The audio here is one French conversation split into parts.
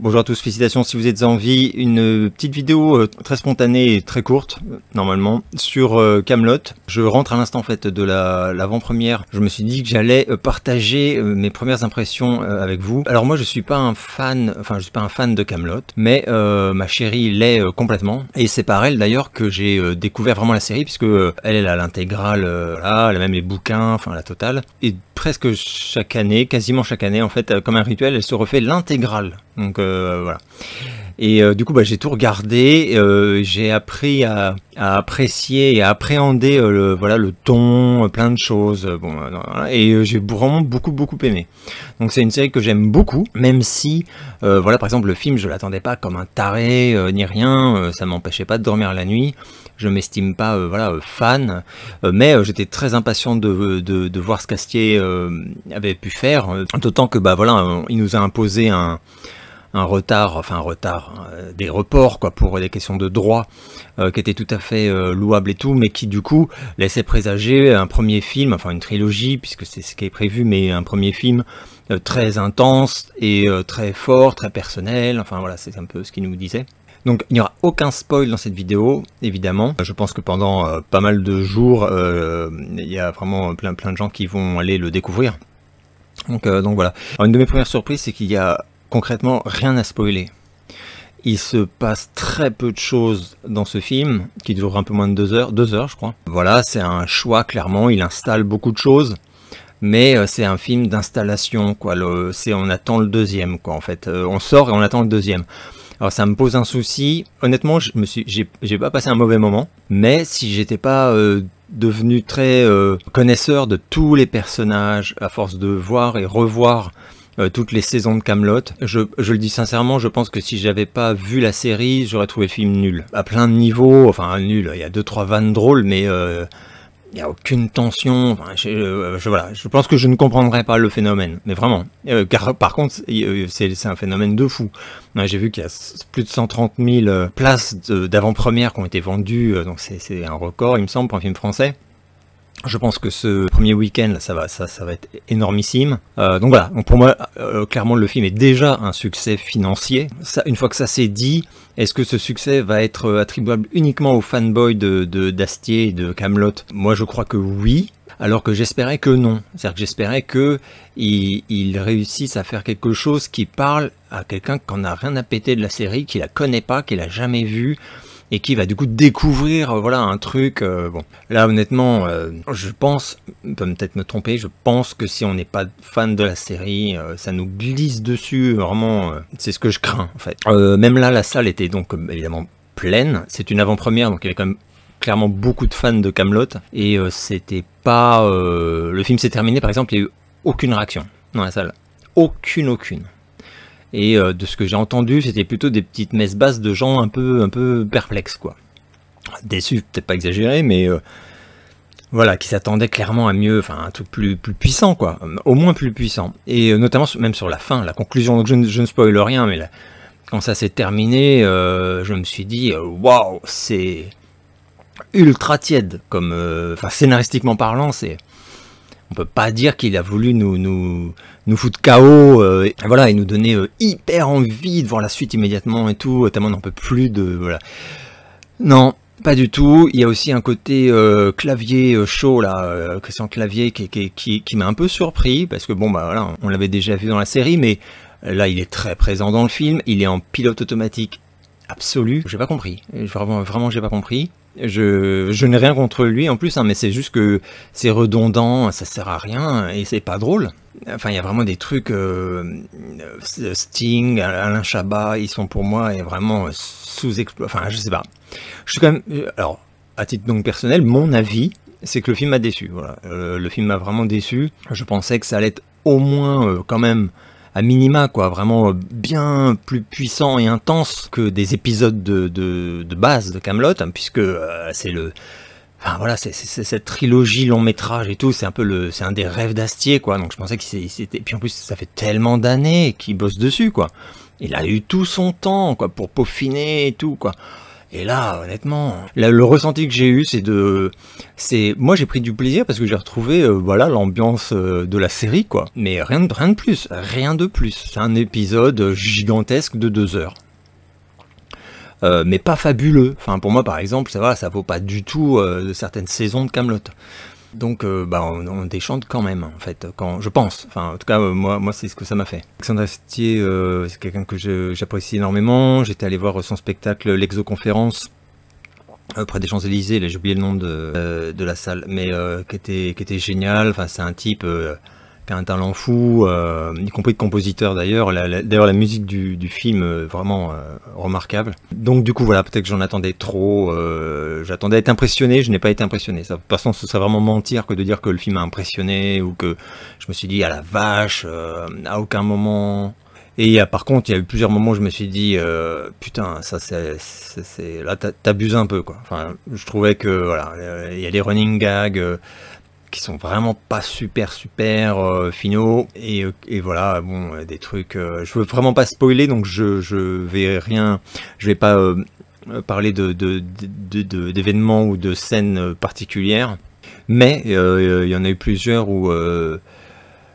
Bonjour à tous, félicitations si vous êtes en vie. Une petite vidéo très spontanée et très courte, normalement, sur Kaamelott. Je rentre à l'instant en fait de l'avant-première. Je me suis dit que j'allais partager mes premières impressions avec vous. Alors moi je suis pas un fan, de Kaamelott, mais ma chérie l'est complètement. Et c'est par elle d'ailleurs que j'ai découvert vraiment la série, puisque elle a l'intégrale, voilà, elle a même les bouquins, enfin la totale. Et presque chaque année, quasiment chaque année en fait, comme un rituel, elle se refait l'intégrale. Donc voilà. Et du coup j'ai tout regardé, j'ai appris à apprécier et à appréhender le ton, plein de choses, et j'ai vraiment beaucoup aimé. Donc c'est une série que j'aime beaucoup, même si voilà, par exemple le film je l'attendais pas comme un taré ni rien, ça m'empêchait pas de dormir la nuit. Je m'estime pas voilà, fan, mais j'étais très impatient de voir ce qu'Astier avait pu faire, d'autant que voilà, il nous a imposé un retard, des reports quoi, pour des questions de droit qui étaient tout à fait louables et tout, mais qui du coup laissaient présager un premier film, enfin une trilogie puisque c'est ce qui est prévu, mais un premier film très intense et très fort, très personnel, enfin voilà, c'est un peu ce qu'il nous disait. Donc il n'y aura aucun spoil dans cette vidéo, évidemment. Je pense que pendant pas mal de jours, il y a vraiment plein de gens qui vont aller le découvrir. Donc voilà. Alors, une de mes premières surprises, c'est qu'il y a concrètement rien à spoiler. Il se passe très peu de choses dans ce film, qui dure un peu moins de 2 heures je crois. Voilà, c'est un choix clairement, il installe beaucoup de choses, mais c'est un film d'installation, quoi. On attend le deuxième, quoi, en fait. On sort et on attend le deuxième. Alors ça me pose un souci, honnêtement j'ai pas passé un mauvais moment, mais si j'étais pas devenu très connaisseur de tous les personnages, à force de voir et revoir toutes les saisons de Kaamelott, je le dis sincèrement, je pense que si j'avais pas vu la série, j'aurais trouvé le film nul. À plein de niveaux, enfin nul, il y a 2-3 vannes drôles, mais il n'y a aucune tension, enfin, voilà, je pense que je ne comprendrais pas le phénomène, mais vraiment, car par contre c'est un phénomène de fou. J'ai vu qu'il y a plus de 130 000 places d'avant-première qui ont été vendues, donc c'est un record il me semble pour un film français. Je pense que ce premier week-end, ça va être énormissime. Donc voilà, donc pour moi, clairement le film est déjà un succès financier. Une fois que ça c'est dit, est-ce que ce succès va être attribuable uniquement aux fanboys d'Astier et de Kaamelott? Moi je crois que oui, alors que j'espérais que non. C'est-à-dire que j'espérais qu'il réussisse à faire quelque chose qui parle à quelqu'un qui n'en a rien à péter de la série, qui la connaît pas, qui l'a jamais vue, et qui va du coup découvrir voilà un truc. Bon, là honnêtement, je pense, peut-être me tromper, je pense que si on n'est pas fan de la série, ça nous glisse dessus, vraiment, c'est ce que je crains en fait. Même là, la salle était donc évidemment pleine, c'est une avant-première, donc il y avait quand même clairement beaucoup de fans de Kaamelott, et c'était pas... le film s'est terminé, par exemple, il n'y a eu aucune réaction dans la salle, aucune. Et de ce que j'ai entendu, c'était plutôt des petites messes basses de gens un peu perplexes, quoi. Déçus, peut-être pas exagéré, mais voilà, qui s'attendaient clairement à mieux, enfin un truc plus puissant, quoi. Au moins plus puissant. Et notamment même sur la fin, la conclusion. Donc je ne spoil rien, mais là, quand ça s'est terminé, je me suis dit, waouh, c'est ultra tiède, comme, enfin scénaristiquement parlant, c'est... On peut pas dire qu'il a voulu nous foutre KO, et voilà, et nous donner hyper envie de voir la suite immédiatement et tout, tellement on n'en peut plus de... Voilà. Non, pas du tout. Il y a aussi un côté clavier chaud, là, Christian Clavier, qui m'a un peu surpris, parce que bon, bah voilà, on l'avait déjà vu dans la série, mais là, il est très présent dans le film, il est en pilote automatique absolu. J'ai pas compris, vraiment j'ai pas compris. Je n'ai rien contre lui en plus, hein, mais c'est juste que c'est redondant, ça sert à rien et c'est pas drôle. Enfin, il y a vraiment des trucs, Sting, Alain Chabat, ils sont pour moi vraiment sous-exploités. Enfin, je sais pas. Je suis quand même, alors, à titre donc personnel, mon avis, c'est que le film m'a déçu. Voilà, le film m'a vraiment déçu. Je pensais que ça allait être au moins quand même à minima, quoi, vraiment bien plus puissant et intense que des épisodes de base de Kaamelott, hein, puisque c'est le... Enfin voilà, c'est cette trilogie long métrage et tout, c'est un peu c'est un des rêves d'Astier, quoi, donc je pensais que c'était... Puis en plus, ça fait tellement d'années qu'il bosse dessus, quoi. Il a eu tout son temps, quoi, pour peaufiner et tout, quoi. Et là, honnêtement, le ressenti que j'ai eu, moi j'ai pris du plaisir parce que j'ai retrouvé, voilà, l'ambiance de la série, quoi. Mais rien de plus, rien de plus. C'est un épisode gigantesque de 2 heures. Mais pas fabuleux. Enfin, pour moi, par exemple, ça vaut pas du tout de certaines saisons de Kaamelott. Donc, on déchante quand même, en fait, je pense. Enfin, en tout cas, moi, c'est ce que ça m'a fait. Alexandre Astier, c'est quelqu'un que j'apprécie énormément. J'étais allé voir son spectacle L'Exoconférence près des Champs-Élysées. Là, j'ai oublié le nom de la salle, mais qui était génial. Enfin, c'est un type qui a un talent fou, y compris de compositeur d'ailleurs. D'ailleurs, la musique du film, vraiment remarquable. Donc du coup, voilà, peut-être que j'en attendais trop. J'attendais à être impressionné, je n'ai pas été impressionné. Ça, de toute façon, ce serait vraiment mentir que de dire que le film m'a impressionné, ou que je me suis dit, à la vache, à aucun moment... Et par contre, il y a eu plusieurs moments où je me suis dit, putain, ça là, t'abuses un peu, quoi. Enfin, je trouvais que, voilà, il y a des running gags... qui sont vraiment pas super finaux, et voilà, bon, des trucs, je veux vraiment pas spoiler, donc je vais pas parler d'événements ou de scènes particulières, mais il y en a eu plusieurs où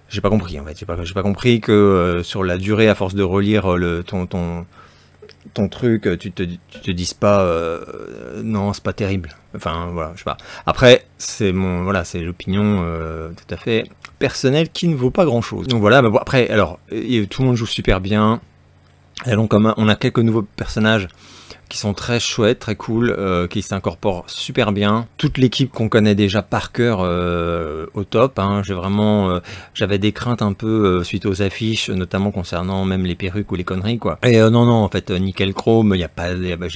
j'ai pas compris, en fait, j'ai pas compris que sur la durée, à force de relire ton truc, tu te dises pas non, c'est pas terrible. Enfin voilà, je sais pas. Après, c'est l'opinion tout à fait personnelle qui ne vaut pas grand chose. Donc voilà, mais bon, après, alors, tout le monde joue super bien. Et donc, on a quelques nouveaux personnages qui sont très chouettes, très cool, qui s'incorporent super bien. Toute l'équipe qu'on connaît déjà par cœur au top, hein. J'avais des craintes un peu suite aux affiches, notamment concernant même les perruques ou les conneries, quoi. Et non, en fait, nickel chrome, j'ai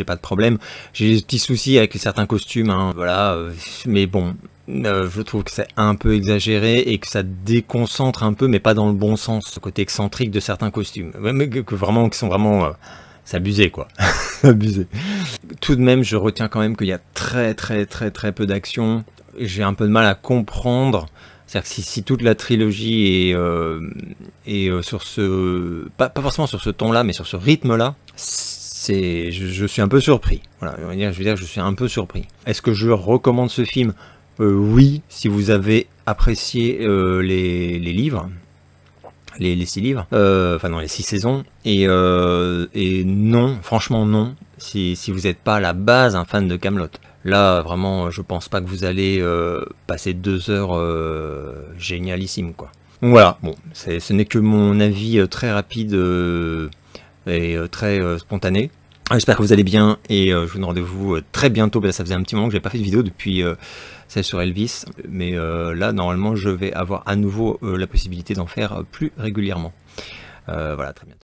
pas de problème. J'ai des petits soucis avec certains costumes, hein, voilà, mais bon... je trouve que c'est un peu exagéré et que ça déconcentre un peu, mais pas dans le bon sens, le côté excentrique de certains costumes, mais qui sont vraiment... c'est abusé, quoi. Abusé. Tout de même, je retiens quand même qu'il y a très peu d'action. J'ai un peu de mal à comprendre. C'est-à-dire que si toute la trilogie est sur ce... Pas forcément sur ce ton-là, mais sur ce rythme-là, je suis un peu surpris. Voilà, je veux dire, je suis un peu surpris. Est-ce que je recommande ce film ? Oui, si vous avez apprécié les livres. Les 6 livres, enfin non, les 6 saisons, et non, franchement non, si vous n'êtes pas à la base un fan de Kaamelott. Là, vraiment, je pense pas que vous allez passer 2 heures génialissimes, quoi. Donc voilà, bon, ce n'est que mon avis très rapide et très spontané. J'espère que vous allez bien, et je vous donne rendez-vous très bientôt. Ça faisait un petit moment que j'ai pas fait de vidéo depuis celle sur Elvis, mais là normalement je vais avoir à nouveau la possibilité d'en faire plus régulièrement. Voilà, très bientôt.